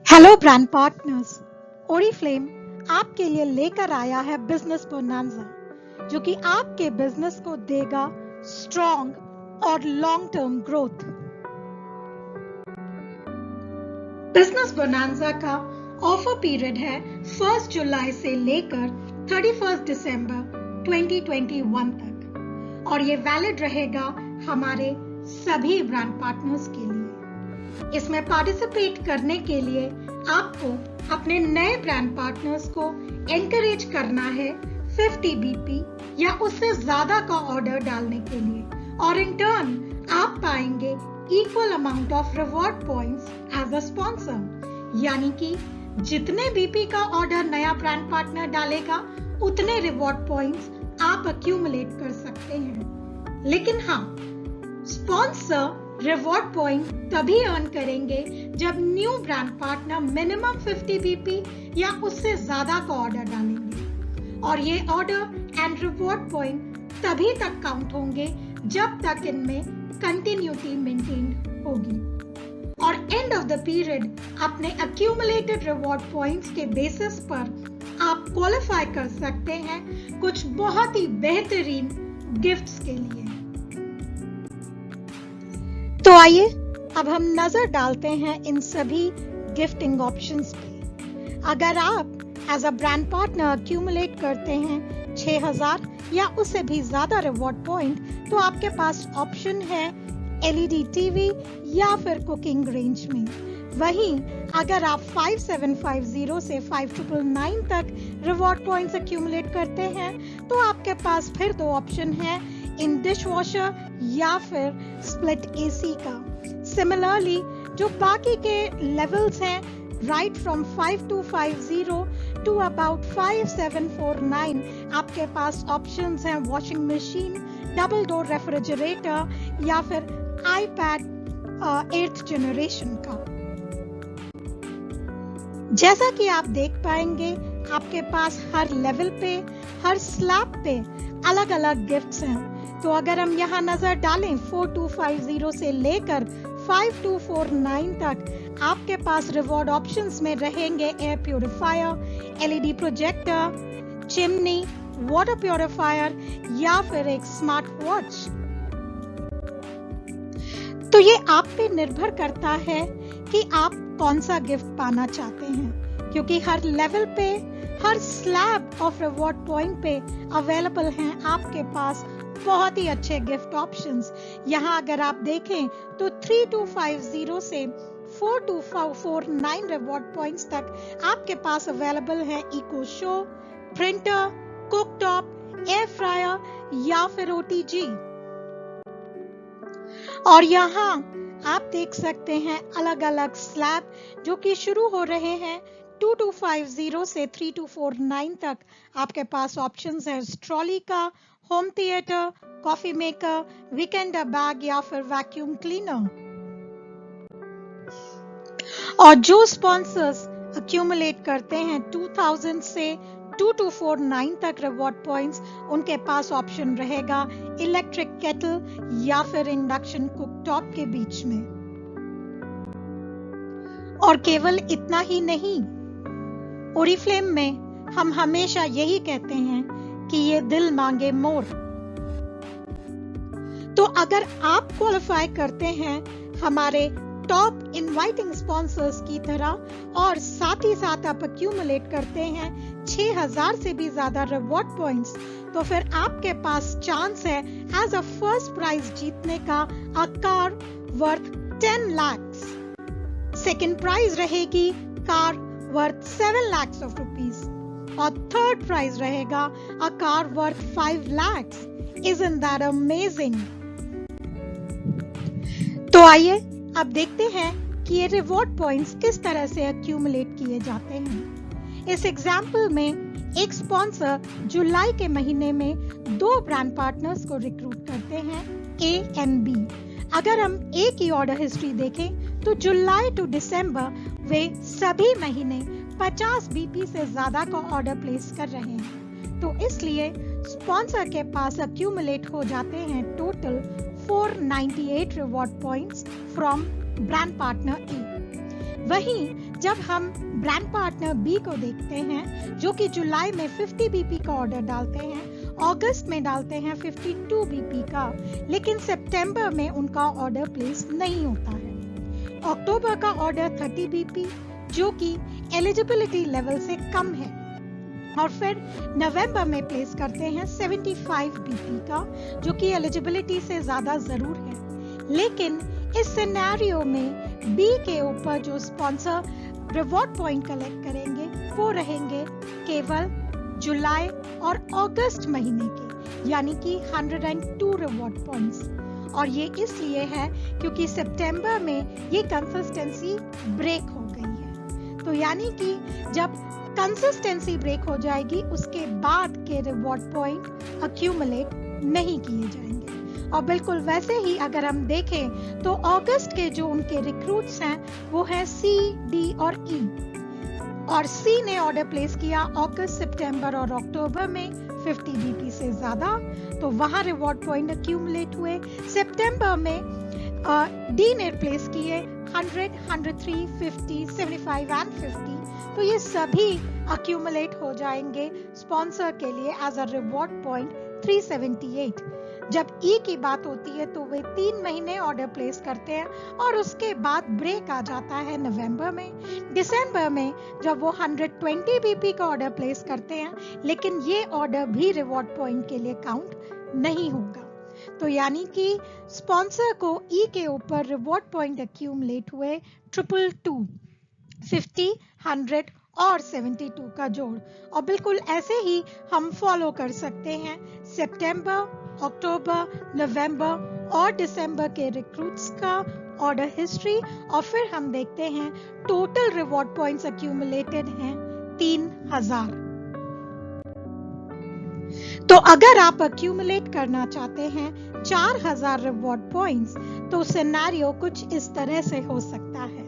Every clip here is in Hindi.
हेलो ब्रांड पार्टनर्स, ओरिफ्लेम आपके लिए लेकर आया है बिजनेस बोनांजा जो कि आपके बिजनेस को देगा स्ट्रॉन्ग और long term growth. Business bonanza का ऑफर पीरियड है 1 जुलाई से लेकर 31 दिसंबर 2021 तक और ये वैलिड रहेगा हमारे सभी ब्रांड पार्टनर्स के लिए। इसमें पार्टिसिपेट करने के लिए आपको अपने नए ब्रांड पार्टनर्स को एनकरेज करना है 50 बीपी या उससे ज्यादा का ऑर्डर डालने के लिए और इन टर्न आप पाएंगे equal amount of reward points as a sponsor, यानी कि जितने बीपी का ऑर्डर नया ब्रांड पार्टनर डालेगा उतने रिवॉर्ड पॉइंट्स आप अक्यूमुलेट कर सकते हैं। लेकिन हाँ, स्पॉन्सर रिवॉर्ड पॉइंट तभी अर्न करेंगे जब new brand partner minimum 50 BP या उससे ज्यादा का ऑर्डर डालेंगे और ये ऑर्डर एंड रिवॉर्ड पॉइंट तभी तक काउंट होंगे जब तक इनमें कंटिन्यूटी मेंटेन होगी और एंड ऑफ द पीरियड अपने अक्यूमुलेटेड रिवॉर्ड पॉइंट्स के बेसिस पर आप क्वालिफाई कर सकते हैं कुछ बहुत ही बेहतरीन गिफ्ट्स के लिए। तो आइए अब हम नजर डालते हैं इन सभी गिफ्टिंग ऑप्शंस पे। अगर आप as a brand partner accumulate करते हैं 6000 या उससे भी ज्यादा रिवॉर्ड पॉइंट तो आपके पास ऑप्शन है एलईडी टीवी या फिर कुकिंग रेंज में। वहीं अगर आप 5750 से 5999 तक रिवॉर्ड पॉइंट्स अक्यूमुलेट करते हैं तो आपके पास फिर दो ऑप्शन है इन डिश वॉशर या फिर स्प्लिट एसी का। सिमिलरली जो बाकी के लेवल्स हैं राइट फ्रॉम 5250 टू अबाउट 5749 आपके पास ऑप्शंस हैं washing machine, double door refrigerator या फिर आईपैड 8th जनरेशन का। जैसा कि आप देख पाएंगे आपके पास हर लेवल पे, हर स्लैब पे अलग अलग गिफ्ट्स हैं। तो अगर हम यहाँ नजर डालें 4250 से लेकर 5249 तक आपके पास रिवॉर्ड ऑप्शंस में रहेंगे air purifier, LED projector, chimney, water purifier या फिर एक स्मार्ट वॉच। तो ये आप पे निर्भर करता है कि आप कौन सा गिफ्ट पाना चाहते हैं, क्योंकि हर लेवल पे, हर स्लैब ऑफ रिवॉर्ड पॉइंट पे अवेलेबल हैं आपके पास बहुत ही अच्छे गिफ्ट ऑप्शंस। यहाँ अगर आप देखें तो 3250 से 4249 रिवॉर्ड पॉइंट्स तक आपके पास अवेलेबल है Echo Show, printer, cooktop, air fryer या फिर ओटीजी। और यहाँ आप देख सकते हैं अलग अलग स्लैब जो कि शुरू हो रहे हैं 2250 से 3249 तक आपके पास ऑप्शंस है ट्रॉली का, home theatre, coffee maker, Weekender bag या फिर वैक्यूम क्लीनर। और जो स्पॉन्सर्स अक्यूमुलेट करते हैं 2000 से 2249 तक रिवॉर्ड पॉइंट्स, उनके पास ऑप्शन रहेगा इलेक्ट्रिक केटल या फिर इंडक्शन कुकटॉप के बीच में। और केवल इतना ही नहीं, ओरिफ्लेम में हम हमेशा यही कहते हैं कि ये दिल मांगे मोर। तो अगर आप क्वालिफाई करते हैं हमारे टॉप इनवाइटिंग स्पॉन्सर्स की तरह और साथ ही साथ आप अक्यूमुलेट करते हैं 6000 से भी ज्यादा रिवॉर्ड पॉइंट्स, तो फिर आपके पास चांस है एज अ फर्स्ट प्राइज जीतने का a car worth 10 lakh. Second prize रहेगी car worth 7 lakhs of rupees और थर्ड प्राइज रहेगा a car worth 5 lakhs। Isn't that amazing? तो आइए अब देखते हैं कि ये रिवॉर्ड पॉइंट्स किस तरह से अक्यूमुलेट किए जाते हैं। इस एग्जाम्पल में एक स्पॉन्सर जुलाई के महीने में 2 ब्रांड पार्टनर्स को रिक्रूट करते हैं ए एंड बी। अगर हम ए की ऑर्डर हिस्ट्री देखें तो जुलाई टू दिसंबर वे सभी महीने 50 बीपी से ज्यादा का ऑर्डर प्लेस कर रहे हैं। तो इसलिए स्पॉन्सर के पास अक्यूमुलेट हो जाते हैं total 498 reward points from brand partner A. वहीं जब हम ब्रांड पार्टनर बी को देखते हैं जो कि जुलाई में 50 बीपी का ऑर्डर डालते हैं, अगस्त में डालते हैं 52 बीपी का, लेकिन सितंबर में उनका ऑर्डर प्लेस नहीं होता है। अक्टूबर का ऑर्डर 30 बीपी जो कि एलिजिबिलिटी लेवल से कम है, और फिर नवंबर में प्लेस करते हैं 75 बीपी का जो कि एलिजिबिलिटी से ज्यादा जरूर है। लेकिन इस सिनेरियो में बी के ऊपर जो स्पॉन्सर रिवॉर्ड पॉइंट कलेक्ट करेंगे वो रहेंगे केवल जुलाई और अगस्त महीने के, यानी कि 102 रिवॉर्ड पॉइंट्स। और ये इसलिए है क्योंकि सितंबर में ये कंसिस्टेंसी ब्रेक हो गई है। तो यानी कि जब कंसिस्टेंसी ब्रेक हो जाएगी उसके बाद के रिवॉर्ड पॉइंट अक्यूमुलेट नहीं किए जाएंगे। और बिल्कुल वैसे ही अगर हम देखें तो अगस्त के जो उनके रिक्रूट्स हैं वो है सी, डी और ई। और सी ने ऑर्डर प्लेस किया अगस्त, सितंबर और अक्टूबर में 50 बीपी से ज्यादा, तो वहां रिवॉर्ड पॉइंट अक्यूमुलेट हुए। सितंबर में डी ने प्लेस किए 100, 103, 50, 75 एंड 50, तो ये सभी अक्यूमुलेट हो जाएंगे स्पॉन्सर के लिए एज अ रिवॉर्ड पॉइंट 378। जब ई की बात होती है तो वे 3 महीने ऑर्डर प्लेस करते हैं और उसके बाद ब्रेक आ जाता है नवंबर में। दिसंबर में जब वो 120 बीपी का ऑर्डर प्लेस करते हैं, लेकिन ये ऑर्डर भी रिवॉर्ड पॉइंट के लिए काउंट नहीं होगा। तो यानी कि स्पॉन्सर को ई के ऊपर रिवॉर्ड पॉइंट अक्यूमुलेट हुए 222, 50, 100 और 72 का जोड़। और बिल्कुल ऐसे ही हम फॉलो कर सकते हैं सितंबर, अक्टूबर, नवंबर और दिसंबर के रिक्रूट्स का ऑर्डर हिस्ट्री, और फिर हम देखते हैं टोटल रिवॉर्ड पॉइंट्स अक्यूमुलेटेड हैं 3000। तो अगर आप अक्यूमुलेट करना चाहते हैं 4000 रिवॉर्ड पॉइंट्स, तो सिनेरियो कुछ इस तरह से हो सकता है।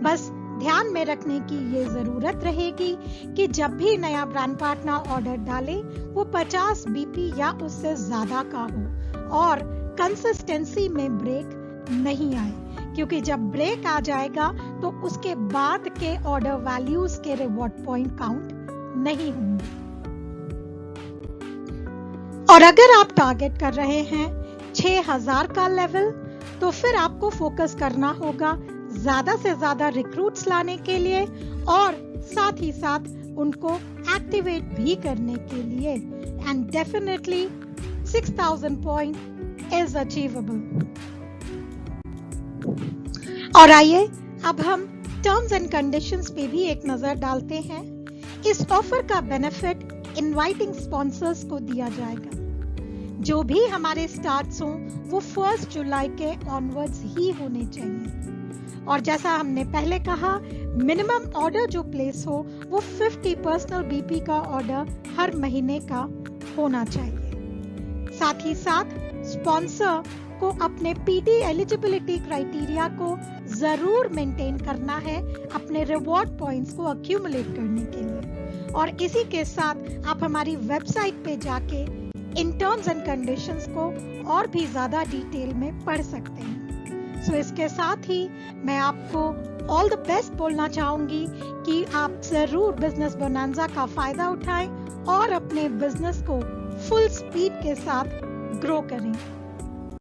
बस ध्यान में रखने की ये जरूरत रहेगी कि जब भी नया ब्रांड पार्टनर ऑर्डर डाले वो 50 बीपी या उससे ज्यादा का हो और कंसिस्टेंसी में ब्रेक नहीं आए, क्योंकि जब ब्रेक आ जाएगा तो उसके बाद के ऑर्डर वैल्यूज के रिवॉर्ड पॉइंट काउंट नहीं होंगे। और अगर आप टारगेट कर रहे हैं 6000 का लेवल, तो फिर आपको फोकस करना होगा ज्यादा से ज्यादा रिक्रूट्स लाने के लिए और साथ ही साथ उनको एक्टिवेट भी करने के लिए। And definitely 6000 point is achievable. और आइए अब हम टर्म्स एंड कंडीशंस पे भी एक नजर डालते हैं। इस ऑफर का बेनिफिट इनवाइटिंग स्पॉन्सर्स को दिया जाएगा। जो भी हमारे स्टार्ट्स हों वो 1 जुलाई के ऑनवर्ड्स ही होने चाहिए। और जैसा हमने पहले कहा, मिनिमम ऑर्डर जो प्लेस हो वो 50 पर्सनल बीपी का ऑर्डर हर महीने का होना चाहिए। साथ ही साथ स्पॉन्सर को अपने पीटी एलिजिबिलिटी क्राइटेरिया को जरूर मेंटेन करना है अपने रिवॉर्ड पॉइंट्स को अक्यूमुलेट करने के लिए। और इसी के साथ आप हमारी वेबसाइट पे जाके इन टर्म्स एंड कंडीशंस को और भी ज्यादा डिटेल में पढ़ सकते हैं। सो इसके साथ ही मैं आपको ऑल द बेस्ट बोलना चाहूंगी कि आप जरूर बिजनेस बोनांजा का फायदा उठाएं और अपने बिजनेस को फुल स्पीड के साथ ग्रो करें।